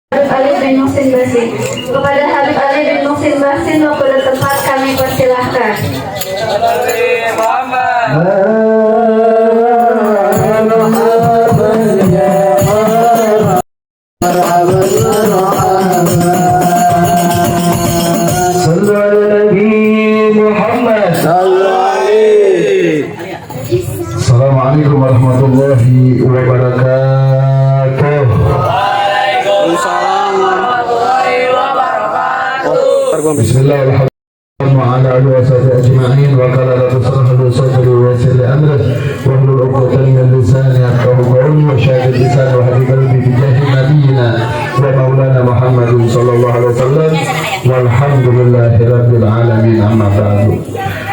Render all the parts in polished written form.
Habib Ali bin Muhsin Basin. Kepada Habib Ali bin Muhsin Basin, waktu dan tempat kami persilahkan. Assalamualaikum warahmatullahi wabarakatuh. Waalaikumsalam warahmatullahi wabarakatuh. Bismillahirrahmanirrahim. Wa ala alihi wa sahbihi ajma'in wa qala la tusrahu sadri wa yassir li amri wa hlul 'uqdatan min lisani yafqahu qawli wa shahid lisan wa hadi qalbi bi jahi nabiyyina wa maulana Muhammadin sallallahu alaihi wasallam walhamdulillahi rabbil alamin amma ba'du.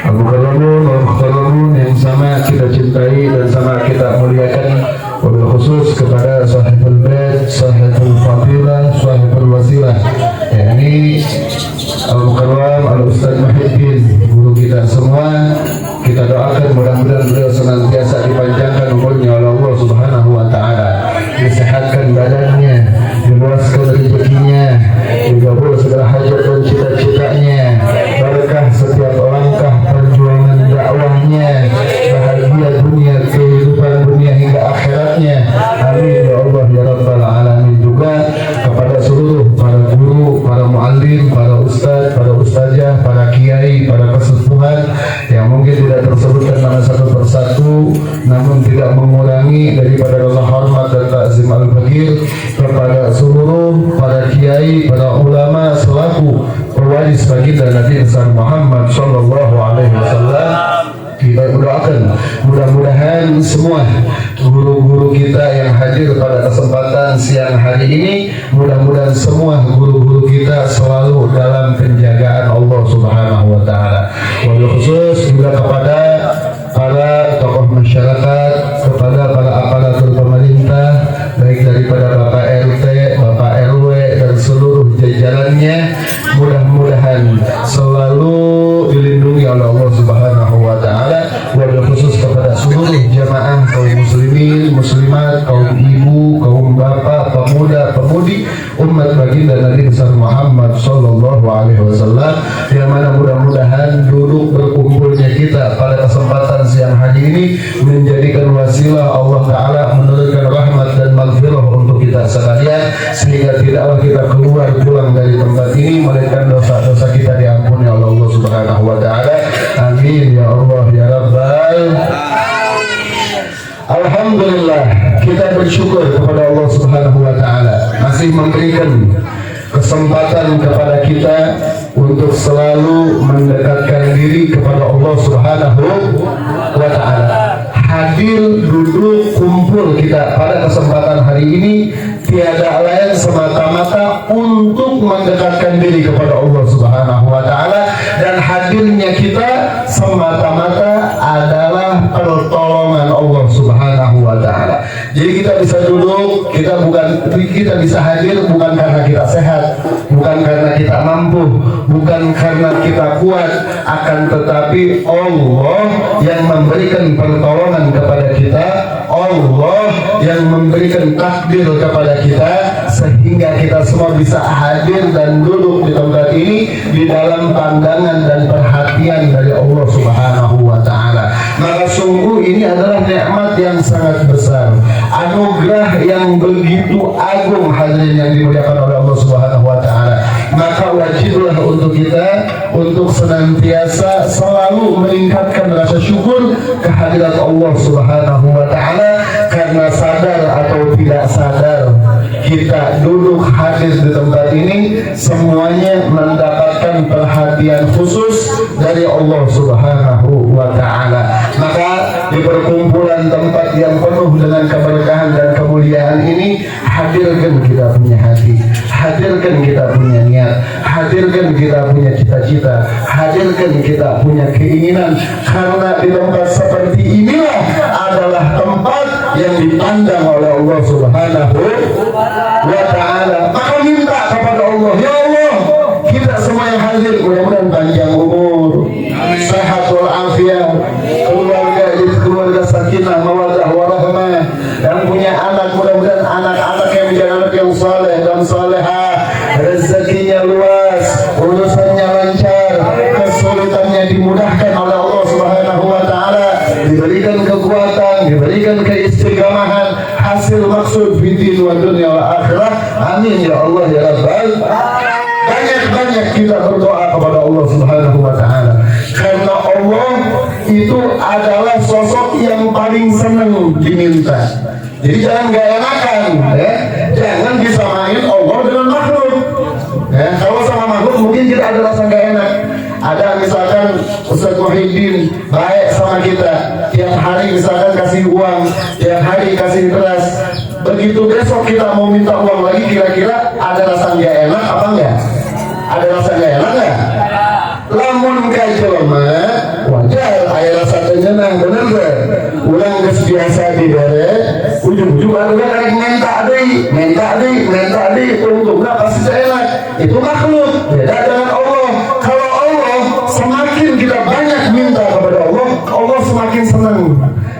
Al-Mukarramun wal Mukhtarramun yang sama kita cintai dan sama kita muliakan, wabil khusus kepada sahibul bait, sahibul fadilah, sahibul wasilah, yakni Al-Mukarram Al-Ustaz Muhyiddin, guru kita semua. Kita doakan mudah-mudahan beliau senantiasa dipanjangkan umurnya oleh Allah Subhanahu wa taala, disehatkan badannya, diluaskan rezekinya, digabul segala hajat dan cita-citanya, berkah setiap langkah perjuangan dakwahnya, bahagia dunia, kehidupan dunia hingga akhiratnya. Amin ya Allah ya Rabbal alamin. Juga kepada seluruh para guru, para muallim, para ustaz, para ustazah, para kiai, para kesepuhan yang mungkin tidak tersebutkan nama satu persatu, namun tidak mengurangi daripada rasa hormat dan takzim al-fakir kepada seluruh para kiai, para ulama selaku pewaris baginda Nabi Muhammad sallallahu alaihi wasallam. Kita doakan mudah-mudahan semua guru-guru kita yang hadir pada kesempatan siang hari ini, mudah-mudahan semua guru-guru kita selalu dalam penjagaan Allah Subhanahu wa taala. Wabil khusus juga kepada para tokoh masyarakat, kepada para aparatur pemerintah, baik daripada Bapak RT, Bapak RW dan seluruh jajarannya, mudah-mudahan selalu dilindungi oleh Allah Subhanahu wa taala. Wabil khusus kepada seluruh jamaah kaum muslimin, muslimat, kaum ibu, kaum bapak, pemuda, pemudi umat baginda Nabi Muhammad sallallahu alaihi wasallam, yang mana mudah-mudahan duduk berkumpulnya kita pada kesempatan siang hari ini menjadikan wasilah Allah taala menurunkan rahmat dan maghfirah untuk kita sekalian, sehingga tidaklah kita keluar pulang dari tempat ini melainkan dosa-dosa kita diampuni oleh Allah Subhanahu wa taala. Amin ya Allah ya Rabbal. Alhamdulillah, kita bersyukur kepada Allah Subhanahu wa taala masih memberikan kesempatan kepada kita untuk selalu mendekatkan diri kepada Allah Subhanahu wa taala. Hadir, duduk, kumpul kita pada kesempatan hari ini tiada lain semata-mata untuk mendekatkan diri kepada Allah Subhanahu wa taala, dan hadirnya kita semata-mata adalah pertolongan Allah Subhanahu wa taala. Jadi kita bisa duduk, kita bisa hadir bukan karena kita sehat, bukan karena kita mampu, bukan karena kita kuat, akan tetapi Allah yang memberikan pertolongan kepada kita, Allah yang memberikan takdir kepada kita, sehingga kita semua bisa hadir dan duduk di tempat ini di dalam pandangan dan perhatian dari Allah Subhanahu wa taala. Maka sungguh ini adalah nikmat yang sangat besar, anugerah yang begitu agung hadirin yang dimuliakan oleh Allah Subhanahu wa taala. Maka wajiblah untuk kita untuk senantiasa selalu meningkatkan rasa syukur kehadirat Allah Subhanahu wa taala, karena sadar atau tidak sadar kita duduk hadir di tempat ini semuanya mendapatkan perhatian khusus dari Allah Subhanahu wa taala. Maka di perkumpulan tempat yang penuh dengan keberkahan dan kemuliaan ini, hadirkan kita punya hati, hadirkan kita punya niat, hadirkan kita punya cita-cita, hadirkan kita punya keinginan, karena di tempat seperti inilah adalah tempat yang dipandang oleh Allah Subhanahu wa ta'ala. Maka minta kepada Allah, ya Allah, kita semua yang hadir mudah-mudahan panjang umur, sehat walafiat, keluarga sakinah, mawaddah warahmah, dan punya anak mudah-mudahan anak-anak yang menjadi anak yang saleh dan salehah, rezekinya luas, urusannya lancar, kesulitannya dimudahkan oleh Allah Subhanahu wa taala, diberikan kekuatan, diberikan keistiqomahan, hasil maksud fiddin wa dunya wa akhirah. Amin ya Allah ya Rabbal. Banyak-banyak kita berdoa kepada Allah Subhanahu wa taala, karena Allah itu adalah sosok yang paling senang diminta. Jadi jangan gak enakan, ya. Jangan disamain Allah dengan makhluk. Ya, kalau sama makhluk mungkin kita ada rasa gak enak. Ada misalkan Ustaz Muhyiddin baik sama kita, tiap hari misalkan kasih uang, tiap hari kasih beras. Begitu besok kita mau minta uang lagi, kira-kira ada rasa gak enak apa enggak? Ada rasa gak enak nggak? Lamun kajelma wajar aya rasa tenyenang, bener gak? Ulang geus biasa dibere, ujung-ujung baru karek minta deui, untungna pasti enak. Itu makhluk, beda dengan Allah. Kalau Allah semakin kita banyak minta kepada Allah, Allah semakin senang.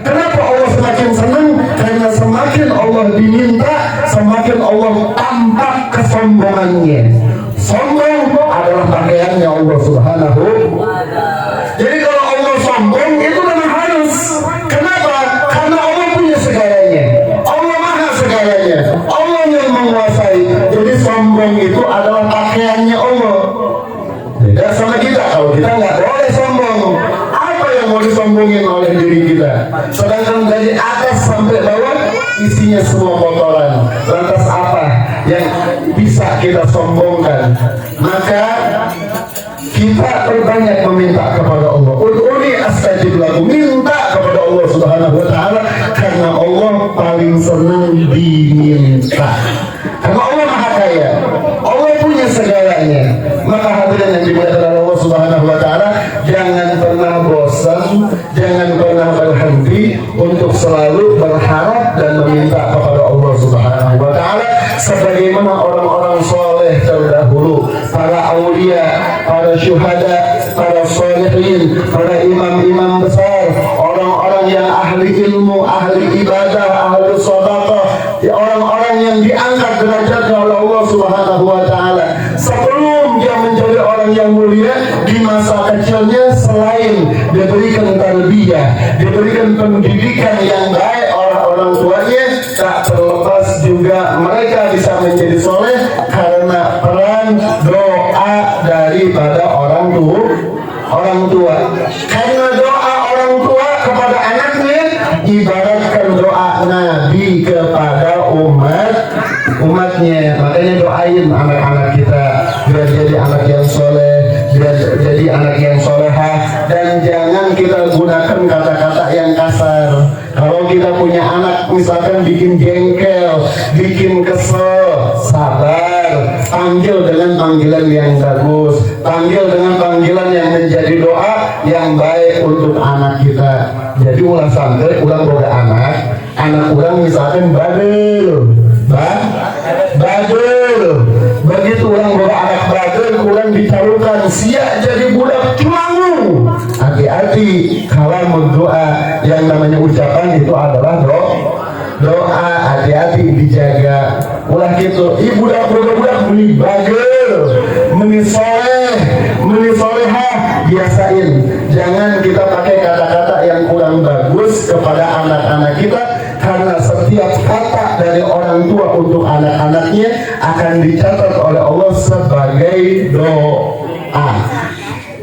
Kenapa Allah semakin senang? Karena semakin Allah diminta, semakin Allah tampak kesombongannya. Sombong adalah pakaiannya Allah Subhanahu. Jadi kalau Allah sombong itu memang harus. Kenapa? Karena Allah punya segalanya. Allah maha segalanya. Allah yang menguasai. Jadi sombong itu adalah pakaiannya Allah. Beda sama kita. Kalau kita nggak boleh sombong. Apa yang mau disombongin oleh diri kita? Sedangkan dari atas sampai bawah isinya semua kotoran. Lantas apa yang bisa kita sombongkan? Maka kita perbanyak meminta kepada Allah. Ud'uni astajib lakum. Minta kepada Allah Subhanahu wa taala, karena Allah paling senang diminta. Karena Allah maha kaya, Allah punya segalanya. Maka hadirin yang dimuliakan oleh Allah Subhanahu wa taala, jangan pernah bosan, jangan pernah berhenti untuk selalu berharap dan meminta kepada Allah Subhanahu wa taala, sebagaimana orang-orang soleh terdahulu, para aulia, para syuhada, para sholihin, para imam-imam besar, orang-orang yang ahli ilmu, ahli ibadah, ahli sedekah, orang-orang yang diangkat derajatnya oleh Allah Subhanahu wa taala. Sebelum dia menjadi orang yang mulia, di masa kecilnya selain diberikan tarbiyah, diberikan pendidikan yang baik oleh orang tuanya, tak terlepas juga mereka bisa menjadi soleh karena peran doa daripada orang tua. Karena doa orang tua kepada anaknya ibaratkan doa Nabi kepada umatnya. Makanya doain anak-anak kita biar jadi anak yang soleh, biar jadi anak yang solehah, dan jangan kita gunakan kata-kata yang kasar. Kalau kita punya anak misalkan bikin jengkel, bikin kesel, sabar, panggil dengan panggilan yang bagus, panggil dengan panggilan yang menjadi doa yang baik untuk anak kita. Jadi ulah santai, ulah boga anak ulang misalkan badul, begitu ulang boga anak badul, ulang ditaruhkan siap jadi budak cuangu. Hati-hati kalau berdoa, yang namanya ucapan itu adalah doa, hati-hati dijaga. Ulah gitu, ibu budak meni bagel, meni solehah, biasain. Jangan kita pakai kata-kata yang kurang bagus kepada anak-anak kita, karena setiap kata dari orang tua untuk anak-anaknya akan dicatat oleh Allah sebagai doa.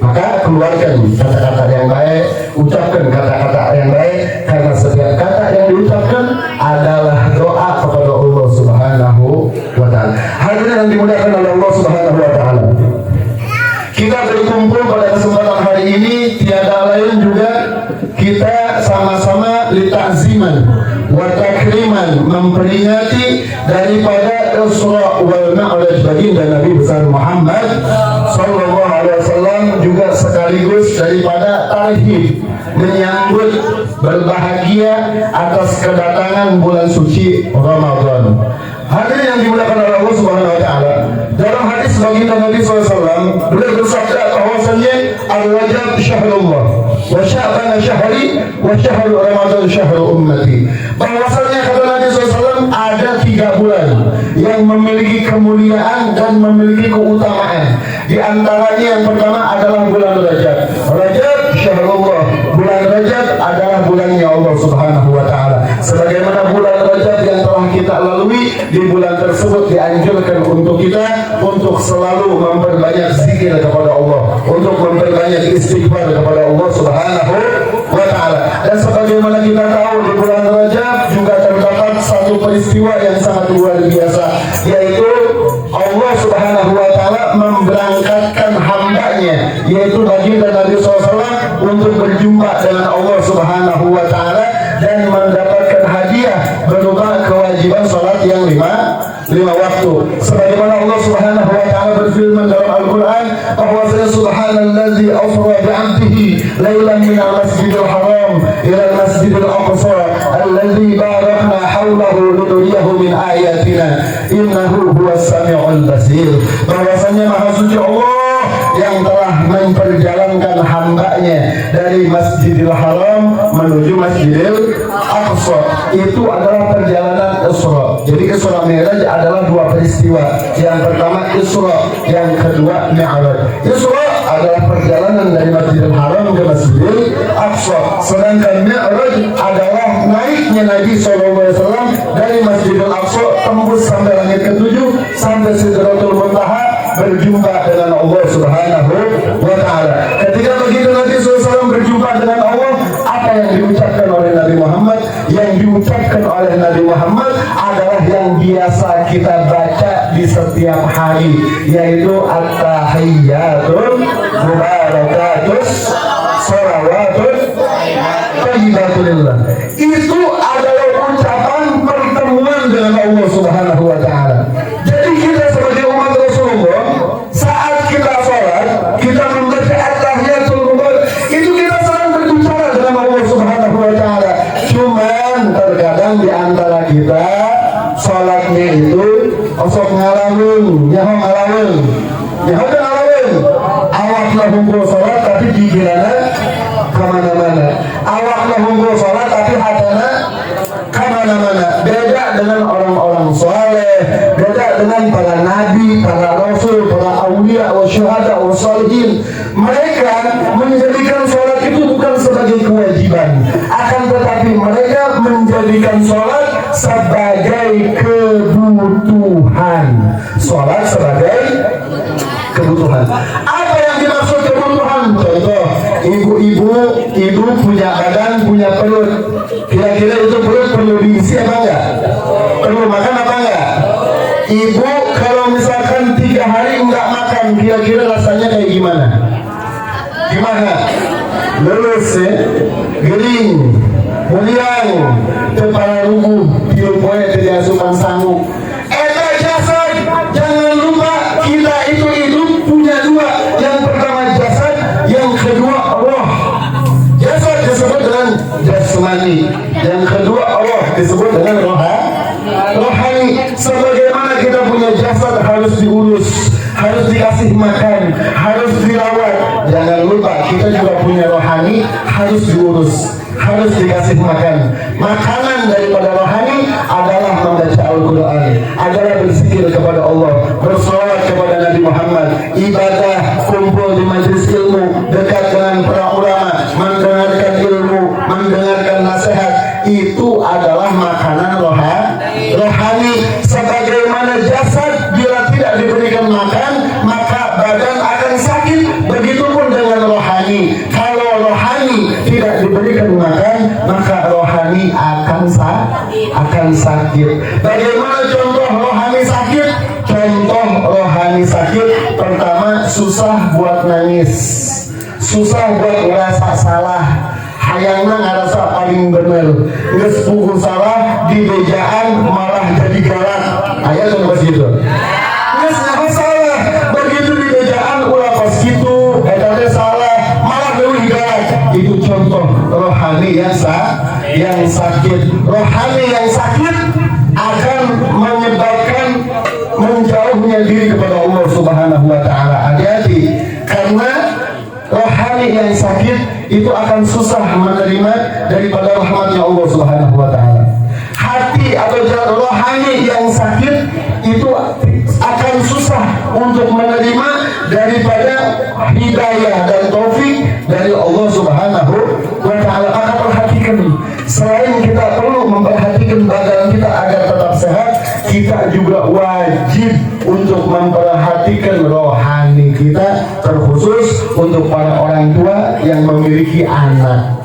Maka keluarkan kata-kata yang baik, ucapkan kata-kata yang baik, karena setiap kata yang diucapkan adalah doa kepada Allah Subhanahu wa taala. Hadirin yang dimuliakan oleh Allah Subhanahu wa taala, kita berkumpul pada kesempatan hari ini tiada lain juga kita sama-sama litakziman wa takriman, memperingati daripada Isra wal Mi'raj baginda Nabi besar Muhammad sallallahu alaihi wasallam, juga sekaligus daripada tarhib menyambut berbahagia atas kedatangan bulan suci Ramadan. Hadirin yang dimuliakan oleh Allah Subhanahu wa taala, dalam hadis baginda Nabi SAW beliau bersabda bahwasanya al-Rajab syahrullah wa Sya'ban syahri wa syahru Ramadan syahru ummati. Bahwasanya kata Nabi SAW, ada 3 bulan yang memiliki kemuliaan dan memiliki keutamaan. Di antaranya yang pertama adalah bulan Rajab. Rajab syahrullah. Bulan Rajab adalah bulannya Allah Subhanahu wa taala. Sebagaimana bulan Rajab yang telah kita lalui, di bulan tersebut dianjurkan untuk kita untuk selalu memperbanyak zikir kepada Allah, untuk memperbanyak istighfar kepada Allah Subhanahu wa taala. Dan sebagaimana kita tahu, di bulan Rajab juga terdapat satu peristiwa yang sangat luar biasa, yaitu Allah Subhanahu wa taala memberangkatkan hambanya, yaitu baginda Nabi SAW, untuk berjumpa dengan Allah Subhanahu wa taala dan mendapatkan hadiah berupa kewajiban salat yang lima waktu. Sebagaimana Allah Subhanahu wa taala berfirman dalam Al-Qur'an, bahwasanya subhanallazi asra bi'abdihi lailan minal masjidil haram ila al-masjidil aqsa allazi barakna hawlahu linuriyahu min ayatina innahu huwas samiul basir. Bahwasanya maha suci Allah yang telah memperjalankan hambanya dari Masjidil Haram menuju Masjidil Aqsa. Itu adalah perjalanan Isra. Jadi Isra Mi'raj adalah 2 peristiwa. Yang pertama Isra, yang kedua Mi'raj. Isra adalah perjalanan dari Masjidil Haram ke Masjidil Aqsa. Sedangkan Mi'raj adalah naiknya Nabi SAW dari Masjidil Aqsa tembus sampai langit ke-7, sampai Sidratul Muntaha, berjumpa dengan Allah Subhanahu wa taala. Ketika begitu Nabi SAW berjumpa dengan Allah, apa yang diucapkan oleh Nabi Muhammad? Yang diucapkan oleh Nabi Muhammad adalah yang biasa kita baca di setiap hari, yaitu at-tahiyyatul mubarakatus shalawatun thayyibatulillah. Itu adalah ucapan pertemuan dengan Allah Subhanahu wa taala. Jadi kita sebagai umat Rasulullah, saat kita sholat, kita membaca at-tahiyyatul mubarak, itu kita sedang berbicara dengan Allah Subhanahu wa taala. Cuman terkadang di antara kita sholatnya itu osok ngalawin, nyaho ngalawin, nyaho ngalawin. Awakna hungkul sholat tapi pikirannya kemana-mana. Awakna hungkul sholat tapi hatana kemana-mana. Beda dengan orang-orang soleh, beda dengan para nabi, para rasul, para awliya, wa syuhada, wa salihin. Mereka menjadikan sholat itu bukan sebagai kewajiban, akan tetapi mereka menjadikan sholat sebagai kebutuhan. Sholat sebagai kebutuhan. Apa yang dimaksud kebutuhan? Contoh, ibu punya badan, punya perut. Kira-kira itu perut perlu diisi apa enggak? Perlu makan apa enggak? Ibu kalau misalkan 3 hari enggak makan, kira-kira rasanya kayak gimana? Gimana? Lulus ya? Gering, muliang, kepala rubuh, tiup-tiup tidak asupan sanggup. Jasad, jangan lupa kita itu hidup punya 2. Yang pertama jasad, yang kedua roh. Jasad disebut dengan jasmani, yang kedua roh disebut dengan rohani. Sebagaimana kita punya jasad harus diurus, harus dikasih makan, harus dirawat. Jangan lupa kita juga punya rohani, harus diurus, harus dikasih makan. Makanan daripada rohani adalah membaca Al-Quran, adalah berzikir kepada Allah, bersolawat kepada Nabi Muhammad, ibadah, kumpul di majelis ilmu, dekat dengan para ulama, mendengarkan ilmu, mendengarkan nasihat. Itu adalah makanan rohani. Sebagaimana jasad bila tidak diberikan makan, maka badan akan sakit. Begitupun dengan rohani. Kalau rohani tidak diberikan makan, maka rohani akan sakit. Bagaimana contoh rohani sakit? Contoh rohani sakit pertama, susah buat nangis, susah buat ngerasa salah, hayangna ngerasa paling bener, geus puguh salah di bejaan malah jadi galak. Aya kan pas gitu. Geus nyaho salah, begitu di bejaan ulah pas gitu, eta teh salah, malah leuwih galak. Itu contoh rohani yang sakit. Rohani yang sakit akan menyebabkan menjauhnya diri kepada Allah Subhanahu wa taala. Hati-hati, karena rohani yang sakit itu akan susah menerima daripada rahmatnya Allah Subhanahu wa taala. Hati atau rohani susah untuk menerima daripada hidayah dan taufik dari Allah Subhanahu wa Ta'ala. Maka perhatikan, selain kita perlu memperhatikan badan kita agar tetap sehat, kita juga wajib untuk memperhatikan rohani kita, terkhusus untuk para orang tua yang memiliki anak.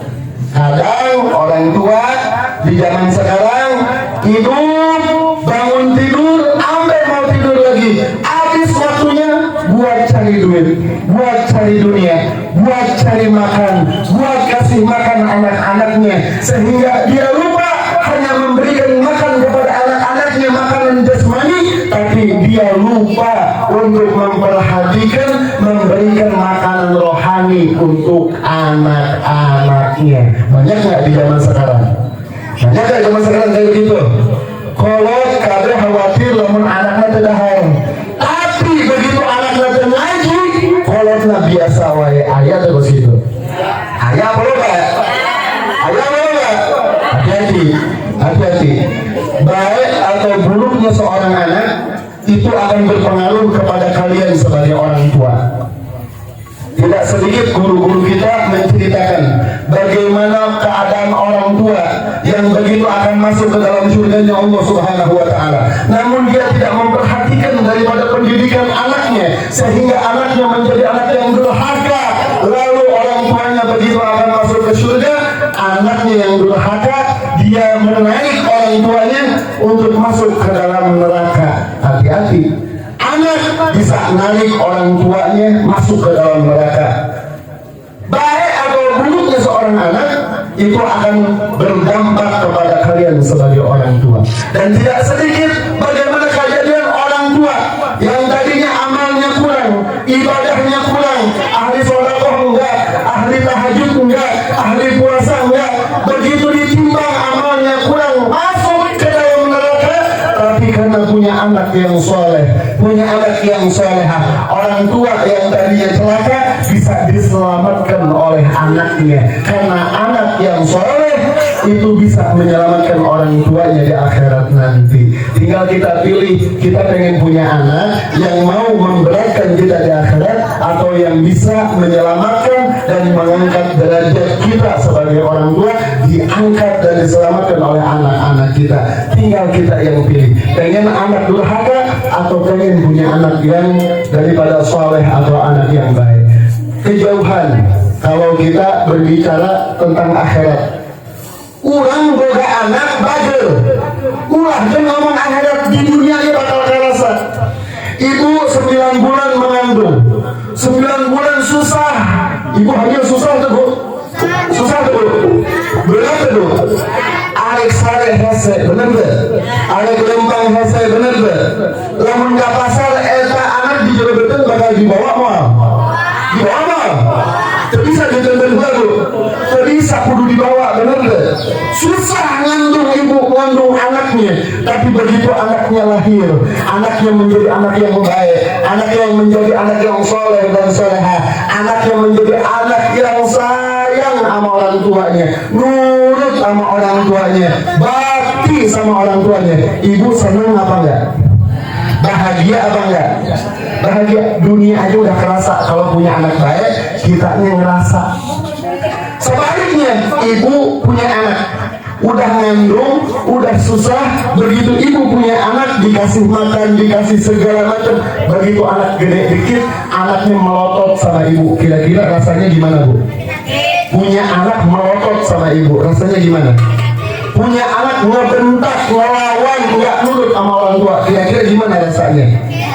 Kadang orang tua di zaman sekarang tidur, bangun tidur, sampai mau tidur lagi, habis waktunya buat cari duit, buat cari dunia, buat cari makan, buat kasih makan anak-anaknya, sehingga dia lupa hanya memberikan makan kepada anak-anaknya makanan jasmani, tapi dia lupa untuk memperhatikan, memberikan makanan rohani untuk anak-anaknya. Banyak nggak di zaman sekarang? Banyak nggak zaman sekarang kayak gitu? Kalau kabeh khawatir lamun anaknya tidak haram, tapi begitu anaknya ngaji, kolotnya biasa wae ayat terus gitu. Ayat perlu nggak? Ayat perlu nggak? Hati-hati, hati-hati. Baik atau buruknya seorang anak itu akan berpengaruh kepada kalian sebagai orang tua. Tidak sedikit guru-guru kita menceritakan bagaimana keadaan orang tua yang begitu akan masuk ke dalam surganya Allah Subhanahu wa Ta'ala, namun dia tidak memperhatikan daripada pendidikan anaknya, sehingga anaknya menjadi anak yang durhaka. Lalu orang tuanya begitu akan masuk ke surga, anaknya yang durhaka, dia menarik orang tuanya untuk masuk ke dalam neraka. Hati-hati, anak bisa narik orang tuanya masuk ke dalam neraka. Baik atau buruknya seorang anak itu akan berdampak kepada kalian sebagai orang tua. Dan tidak sedikit bagaimana kejadian orang tua yang tadinya amalnya kurang, ibadahnya kurang, ahli sedekah enggak, ahli tahajud enggak, ahli puasa enggak, begitu ditimbang amalnya kurang, masuk ke dalam neraka. Tapi karena punya anak yang soleh, punya anak yang soleha, orang tua yang tadinya celaka bisa diselamatkan oleh anaknya. Karena anak yang soleh itu bisa menyelamatkan orang tuanya di akhirat nanti. Tinggal kita pilih, kita pengen punya anak yang mau memberatkan kita di akhirat, atau yang bisa menyelamatkan dan mengangkat derajat kita sebagai orang tua, diangkat dan diselamatkan oleh anak-anak kita. Tinggal kita yang pilih, pengen anak durhaka atau pengen punya anak yang daripada soleh atau anak yang baik. Kejauhan kalau kita berbicara tentang akhirat. Urang boga anak bagel, ulah dan ngomong akhirat di dunia ini bakal kerasa. Ibu 9 bulan mengandung, 9 bulan susah. Ibu hamil susah tuh Bu, susah tuh Bu. Berapa tuh? Arek sare hese, bener gak? Arek lempang hese, bener gak? Lamun gak pasar, eta anak dijodohkan bakal dibawa mal. Dibawa mal. Bisa ditonton baru, bisa kudu dibawa, bener gak? Susah ngandung ibu, ngandung anaknya. Tapi begitu anaknya lahir, anaknya menjadi anak yang baik, anak yang menjadi anak yang soleh dan soleha, anak yang menjadi anak yang sayang sama orang tuanya, nurut sama orang tuanya, bakti sama orang tuanya. Ibu senang apa enggak? Bahagia apa enggak? Bahagia. Dunia aja udah kerasa kalau punya anak baik, kitanya ngerasa. Sebaliknya, ibu punya anak, udah ngandung, udah susah, begitu ibu punya anak, dikasih makan, dikasih segala macam, begitu anak gede dikit, anaknya melotot sama ibu. Kira-kira rasanya gimana Bu? Punya anak melotot sama ibu, rasanya gimana? Punya anak ngebentak, ngelawan, nggak nurut sama orang tua, kira-kira gimana rasanya?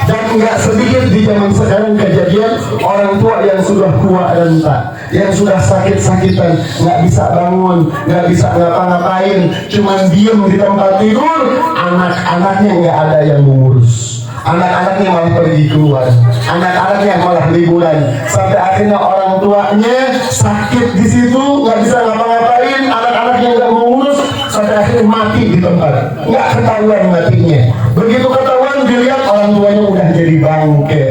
Dan nggak sedikit di zaman sekarang kejadian orang tua yang sudah tua renta, yang sudah sakit-sakitan, nggak bisa bangun, nggak bisa ngapa-ngapain, cuman diem di tempat tidur, anak-anaknya nggak ada yang mengurus. Anak-anaknya malah pergi keluar, anak-anaknya malah liburan, sampai akhirnya orang tuanya sakit di situ, nggak bisa ngapa-ngapain, anak-anaknya nggak mengurus, sampai akhirnya mati di tempat, nggak ketahuan matinya. Begitu ketahuan dilihat orang tuanya udah jadi bangke.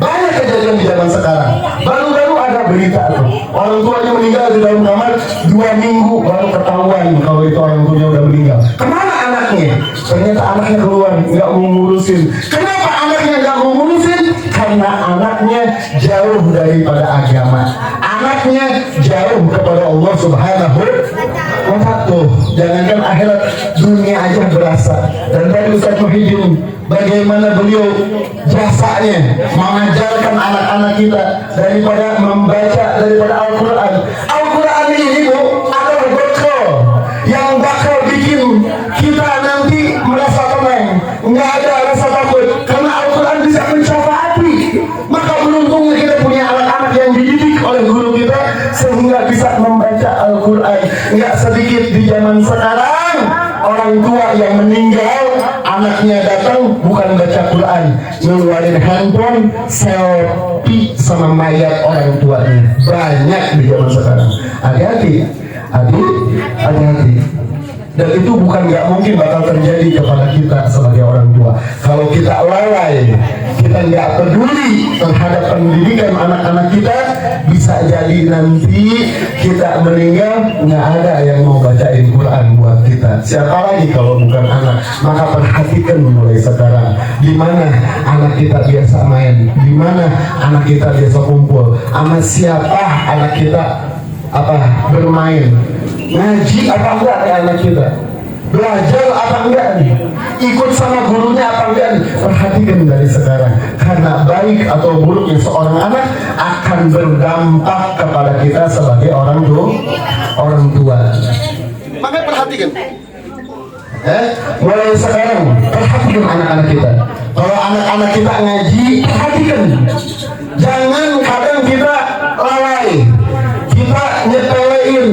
Banyak kejadian di zaman sekarang. Baru-baru ada berita tuh, orang tuanya meninggal di dalam kamar 2 minggu baru ketahuan kalau itu orang tuanya udah meninggal. Kemana anaknya? Ternyata anaknya keluar, nggak mau ngurusin. Kenapa anak anaknya nggak mau ngurusin karena anaknya jauh daripada agama, anaknya jauh kepada Allah Subhanahu wa Ta'ala. Jangankan akhirat, dunia aja berasa. Dan tadi Ustaz Muhyiddin bagaimana beliau jasanya mengajarkan anak-anak kita daripada membaca daripada Al-Quran. Al-Quran ini Bu adalah bekal yang bakal bikin kita nanti merasa tenang, nggak ada rasa takut karena Al-Quran bisa mencapai. Maka beruntungnya kita punya anak-anak yang dididik oleh guru kita sehingga bisa membaca Al-Quran. Nggak sedikit di zaman sekarang orang tua yang meninggal, anaknya datang bukan baca Quran, ngeluarin handphone selfie sama mayat orang tuanya. Banyak di zaman sekarang. Hati-hati, hati-hati. Dan itu bukan nggak mungkin bakal terjadi kepada kita sebagai orang tua. Kalau kita lalai, kita nggak peduli terhadap pendidikan anak-anak kita, bisa jadi nanti kita meninggal nggak ada yang mau bacain Quran buat kita. Siapa lagi kalau bukan anak? Maka perhatikan mulai sekarang, di mana anak kita biasa main, di mana anak kita biasa kumpul, sama siapa anak kita bermain, ngaji apa enggak nih anak kita, belajar apa enggak nih, ikut sama gurunya apa enggak nih. Perhatikan dari sekarang, karena baik atau buruknya seorang anak akan berdampak kepada kita sebagai orang tua. Makanya perhatikan, mulai sekarang perhatikan anak-anak kita. Kalau anak-anak kita ngaji, perhatikan, jangan kadang kita lalai, kita nyepelein.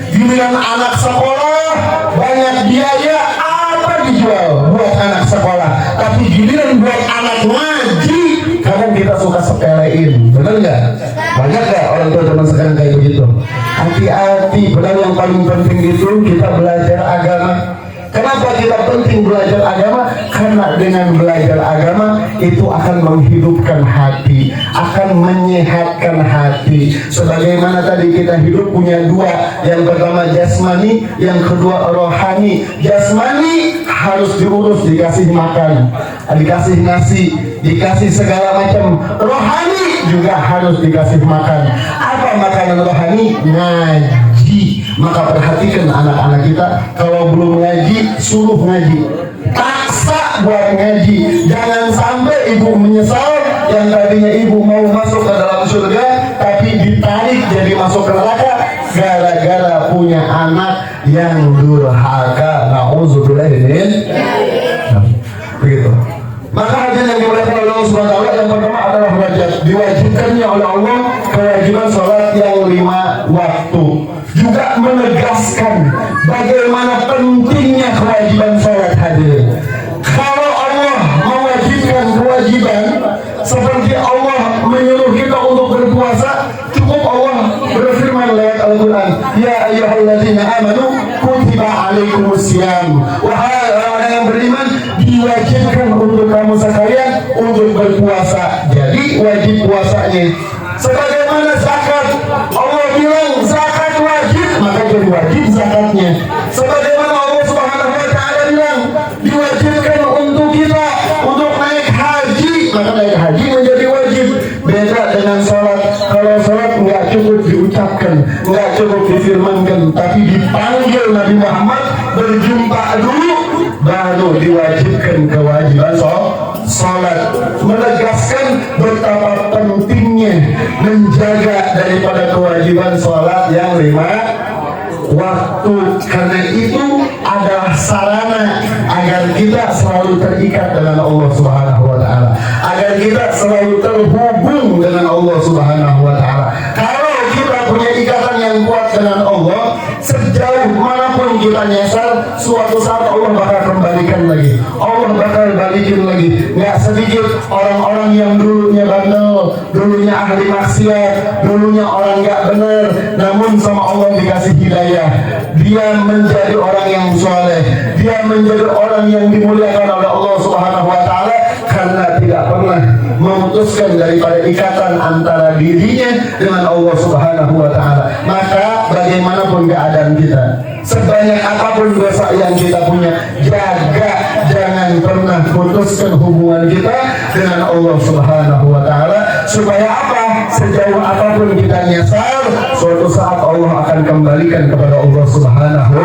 Giliran anak sekolah banyak biaya, apa dijual buat anak sekolah, tapi giliran buat anak ngaji kadang kita suka sepelein. Benar nggak? Banyak nggak orang tua zaman sekarang kayak begitu? Hati-hati, benar. Yang paling penting itu kita belajar agama. Kenapa kita penting belajar agama? Karena dengan belajar agama itu akan menghidupkan hati, akan menyehatkan hati. Sebagaimana tadi kita hidup punya dua, yang pertama jasmani, yang kedua rohani. Jasmani harus diurus, dikasih makan, dikasih nasi, dikasih segala macam. Rohani juga harus dikasih makan. Apa makanan rohani? Ngaji. Maka perhatikan anak-anak kita, kalau belum ngaji, suruh ngaji, paksa buat ngaji. Jangan sampai ibu menyesal, yang tadinya ibu mau masuk ke dalam surga tapi ditarik jadi masuk ke neraka gara-gara punya anak yang durhaka. Nauzubillah min begitu. Maka hadirin yang dimuliakan oleh Allah Subhanahu wa Ta'ala, yang pertama adalah diwajibkannya oleh Allah kewajiban sholat yang 5 waktu. Juga menegaskan bagaimana pentingnya kewajiban sholat. Hadirin, kalau Allah mewajibkan kewajiban seperti Allah menyuruh kita untuk berpuasa, cukup Allah berfirman lewat Al-Quran, ya ayyuhalladzina amanu kutiba alaikumusiyam. Wahai orang yang beriman, diwajibkan untuk kamu sekalian untuk berpuasa. Jadi wajib puasanya sebagaimana zakat. Allah bilang zakat wajib, maka jadi wajib zakatnya. Sebagaimana Allah Subhanahu wa Ta'ala bilang diwajibkan untuk kita untuk naik haji, maka naik haji menjadi wajib. Beda dengan sholat. Kalau sholat nggak cukup diucapkan, nggak cukup difirmankan, tapi dipanggil Nabi Muhammad berjumpa dulu, baru diwajibkan kewajiban sholat. Menegaskan betapa pentingnya menjaga daripada kewajiban sholat yang 5 waktu. Karena itu adalah sarana agar kita selalu terikat dengan Allah Subhanahu wa Ta'ala, agar kita selalu terhubung dengan Allah Subhanahu wa Ta'ala. Kalau kita punya ikatan yang kuat dengan Allah, sejauh manapun kita nyasar, suatu saat Allah bakal kembalikan lagi, Allah bakal balikin lagi. Nggak sedikit orang-orang yang dulunya bandel, dulunya ahli maksiat, dulunya orang nggak benar, namun sama Allah dikasih hidayah, dia menjadi orang yang soleh, dia menjadi orang yang dimuliakan oleh Allah Subhanahu wa Ta'ala karena tidak pernah memutuskan daripada ikatan antara dirinya dengan Allah Subhanahu wa Ta'ala. Maka bagaimanapun keadaan kita, sebanyak apapun dosa yang kita punya, jaga jangan pernah putuskan hubungan kita dengan Allah Subhanahu wa Ta'ala. Supaya apa? Sejauh apapun kita nyasar, suatu saat Allah akan kembalikan kepada Allah Subhanahu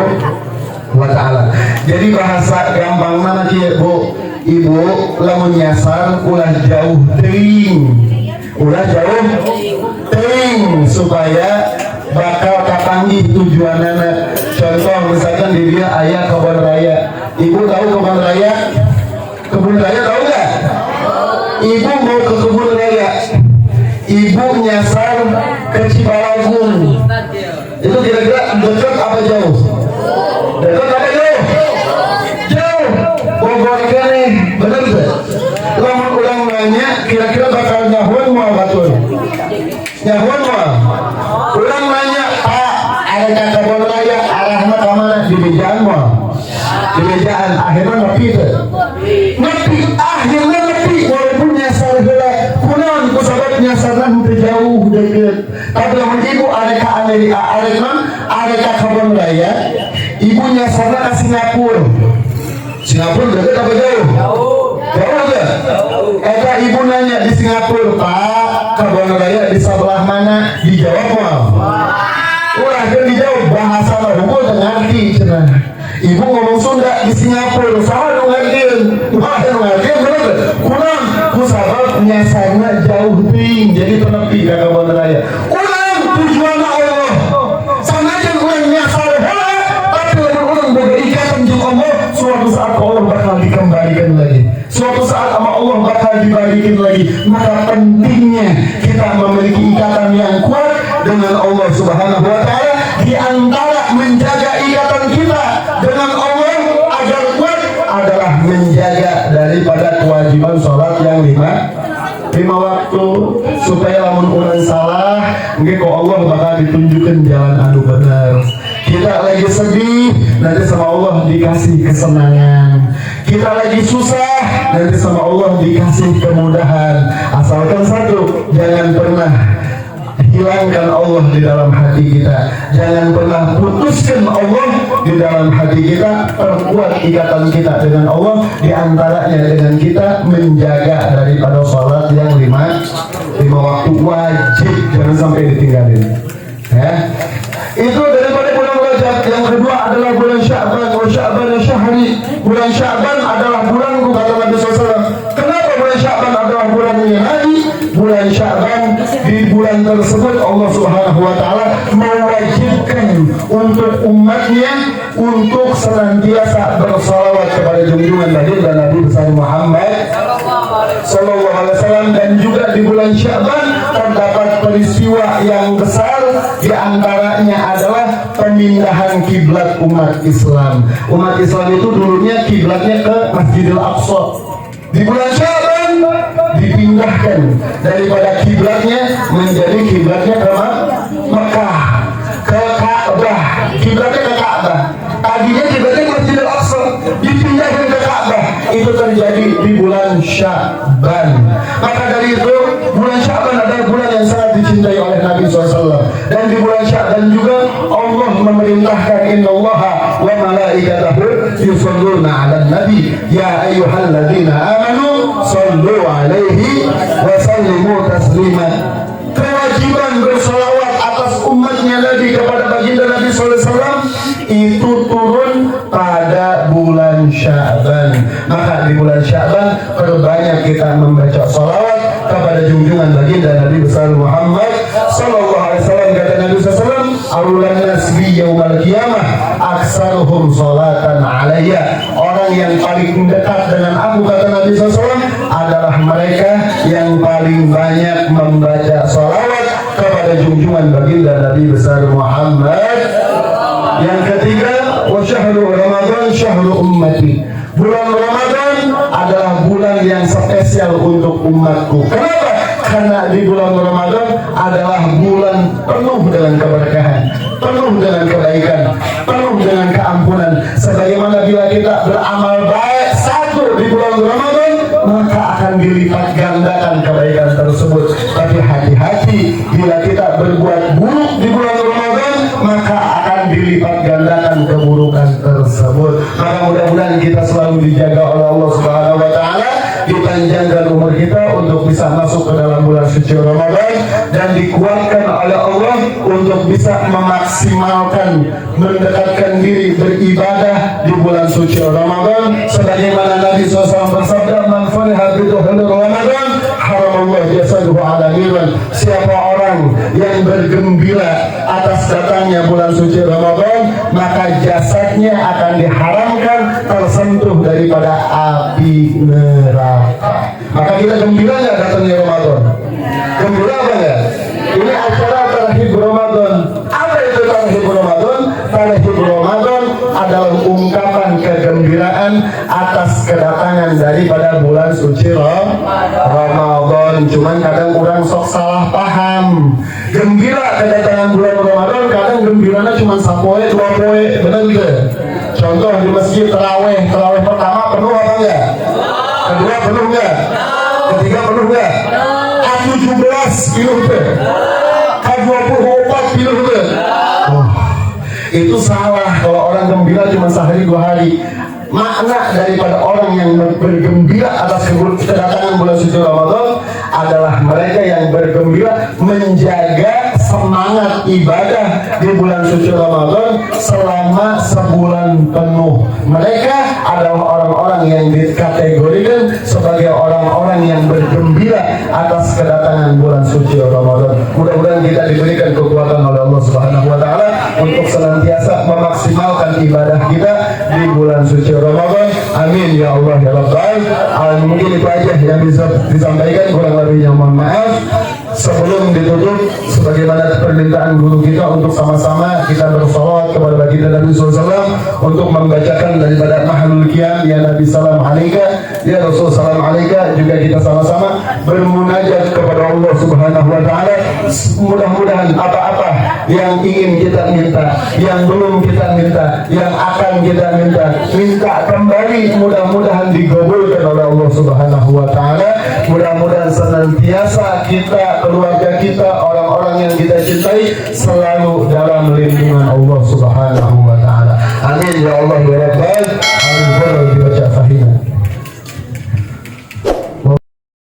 wa Ta'ala. Jadi bahasa gampang mana kia bu, ibu lamun nyasar ulah jauh ting supaya bakal kapanggih tujuanana. Contoh misalkan di dia ayah kebun raya, ibu tahu kebun raya tahu nggak? Ibu mau ke kebun raya, ibu nyasar ke Cibalagung, itu kira-kira dekat apa jauh? Dekat apa jauh? Jauh. Bogor nih, bener gak? Lamun ulang nanya, kira-kira bakal nyahun mau batul? Nyahun mau? Ulang nanya, Pak, ada kata kebun raya, arahnya ke mana? Di mejaan mau? Di mejaan, akhirnya nepi tuh. Nepi, akhirnya nepi, walaupun nyasar gila. Kunaon ku sahabat nyasarna henteu jauh deket. Tapi lamun ibu areka Amerika, areka kebun raya, ibu nyasarna ke Singapura. Singapura deket apa jauh? Jauh gak? Eta ibu nanya di Singapura, Pak, kebun raya di sebelah mana? Dijawab mau? Ulah kan dijawab bahasa hukum ngerti cenah. Ibu ngomong Sunda di Singapura, saha nu ngartieun? Bener. Kunaon? Ku sabab nyasarna jauh ting, jadi penepi ka kebun raya. Ulang tujuan Allah. Sanajan urang nyasar heula, tapi lamun urang boga ikatan jeung Allah, suatu saat Allah bakal dikembalikan lagi. Suatu saat sama Allah bakal dibalikin lagi. Maka pentingnya kita memiliki ikatan yang kuat dengan Allah Subhanahu wa Ta'ala. Di antara menjaga ikatan kita dengan Allah agar kuat adalah menjaga daripada kewajiban sholat yang lima waktu, supaya lamun urang salah nggih kok Allah bakal ditunjukkan jalan anu benar. Kita lagi sedih, nanti sama Allah dikasih kesenangan. Kita lagi susah, nanti sama Allah dikasih kemudahan. Asalkan satu, jangan pernah hilangkan Allah di dalam hati kita. Jangan pernah putuskan Allah di dalam hati kita. Perkuat ikatan kita dengan Allah, di antaranya dengan kita menjaga daripada sholat yang lima waktu wajib, jangan sampai ditinggalin. Ya, itu daripada bulan Rajab. Yang kedua adalah bulan Sya'ban. Wa Sya'ban syahri. Bulan Sya'ban adalah bulanku, kata Nabi SAW. Kenapa bulan Sya'ban adalah bulan Nabi? Bulan Sya'ban, di bulan tersebut Allah Subhanahu wa Ta'ala mewajibkan untuk umatnya untuk senantiasa bersalawat kepada junjungan baginda Nabi besar Muhammad sallallahu alaihi wasallam. Dan juga di bulan Sya'ban terdapat peristiwa yang besar, di antaranya adalah pemindahan kiblat umat Islam. Umat Islam itu dulunya kiblatnya ke Masjidil Aqsa. Di bulan Sya'ban dipindahkan daripada kiblatnya menjadi kiblatnya ke Mekah, ke Ka'bah. Kiblatnya ke Ka'bah. Tadinya kiblatnya ke Masjidil Aqsa, dipindahkan ke Ka'bah. Itu terjadi di bulan Sya'ban. Maka dari itu bulan Sya'ban adalah bulan yang sangat dicintai oleh Nabi SAW. Dan di bulan Sya'ban juga Allah memerintahkan, innallaha wa malaikatahu yusholluna 'alan nabi ya ayyuhalladzina amanu shollu 'alaihi wa sallimu taslima. Kewajiban bersolawat atas umatnya Nabi kepada baginda Nabi SAW itu turun pada bulan Sya'ban. Maka di bulan Sya'ban perbanyak kita membaca solawat kepada junjungan baginda Nabi besar Muhammad sallallahu alaihi wasallam. Kata Nabi SAW, alulan nasbi yaumal qiyamah aksaruhum salatan alayya. Orang yang paling dekat dengan aku, kata Nabi SAW, adalah mereka yang paling banyak membaca salawat kepada junjungan baginda Nabi besar Muhammad. Yang ketiga, wa syahrul Ramadan syahrul ummati. Bulan Ramadan adalah bulan yang spesial untuk umatku. Kenapa? Karena di bulan Ramadan adalah bulan penuh dengan keberkahan, penuh dengan kebaikan, penuh dengan keampunan. Sebagaimana bila kita beramal baik satu di bulan Ramadan, maka akan dilipat gandakan kebaikan tersebut. Tapi hati-hati bila kita berbuat buruk di bulan Ramadan, maka akan dilipat gandakan keburukan tersebut. Maka mudah-mudahan kita selalu dijaga oleh Allah suci Ramadan dan dikuatkan oleh Allah untuk bisa memaksimalkan mendekatkan diri beribadah di bulan suci Ramadan sebagaimana Nabi SAW bersabda, man fariha bi dhuhuri Ramadan haramallahu jasaduhu ala niran. Siapa orang yang bergembira atas datangnya bulan suci Ramadan, maka jasadnya akan diharamkan tersentuh daripada api neraka. Maka kita gembira nggak datangnya Ramadan? Gembira apa enggak? Ini acara Tarhib Ramadan. Apa itu Tarhib Ramadan? Tarhib Ramadan adalah ungkapan kegembiraan atas kedatangan daripada bulan suci Ramadan. Cuman kadang orang sok salah paham. Gembira kedatangan bulan Ramadan, kadang gembiranya cuma 1 poe 2 poe, benar gitu. Contoh di masjid terawih pertama penuh apa enggak? Kedua penuh enggak? Ketiga penuh enggak? Ke-17 penuh enggak? Ke-24 penuh enggak? Oh, itu salah kalau orang gembira cuma sehari 2 hari. Makna daripada orang yang bergembira atas kedatangan bulan suci Ramadan adalah mereka yang bergembira menjaga semangat ibadah di bulan suci Ramadan selama sebulan penuh. Mereka adalah orang-orang yang dikategorikan sebagai orang-orang yang bergembira atas kedatangan bulan suci Ramadan. Mudah-mudahan kita diberikan kekuatan oleh Allah Subhanahu wa taala untuk senantiasa memaksimalkan ibadah kita di bulan suci Ramadan. Amin ya Allah ya Rabbal alamin. Mungkin itu aja yang bisa disampaikan, kurang lebihnya mohon maaf. Sebelum ditutup, sebagaimana permintaan guru kita untuk sama-sama kita bersolawat kepada baginda Nabi SAW untuk membacakan daripada Mahlul Qiyam ya Nabi salam alaika ya Rasul salam alaika, juga kita sama-sama bermunajat kepada Allah Subhanahu wa taala. Mudah-mudahan apa-apa yang ingin kita minta, yang belum kita minta, yang akan kita minta kembali, mudah-mudahan digabulkan oleh Allah Subhanahu wa taala. Mudah-mudahan senantiasa kita, keluarga kita, orang-orang yang kita cintai selalu dalam lindungan Allah Subhanahu wa taala. Amin ya Allah ya Rabbal alamin.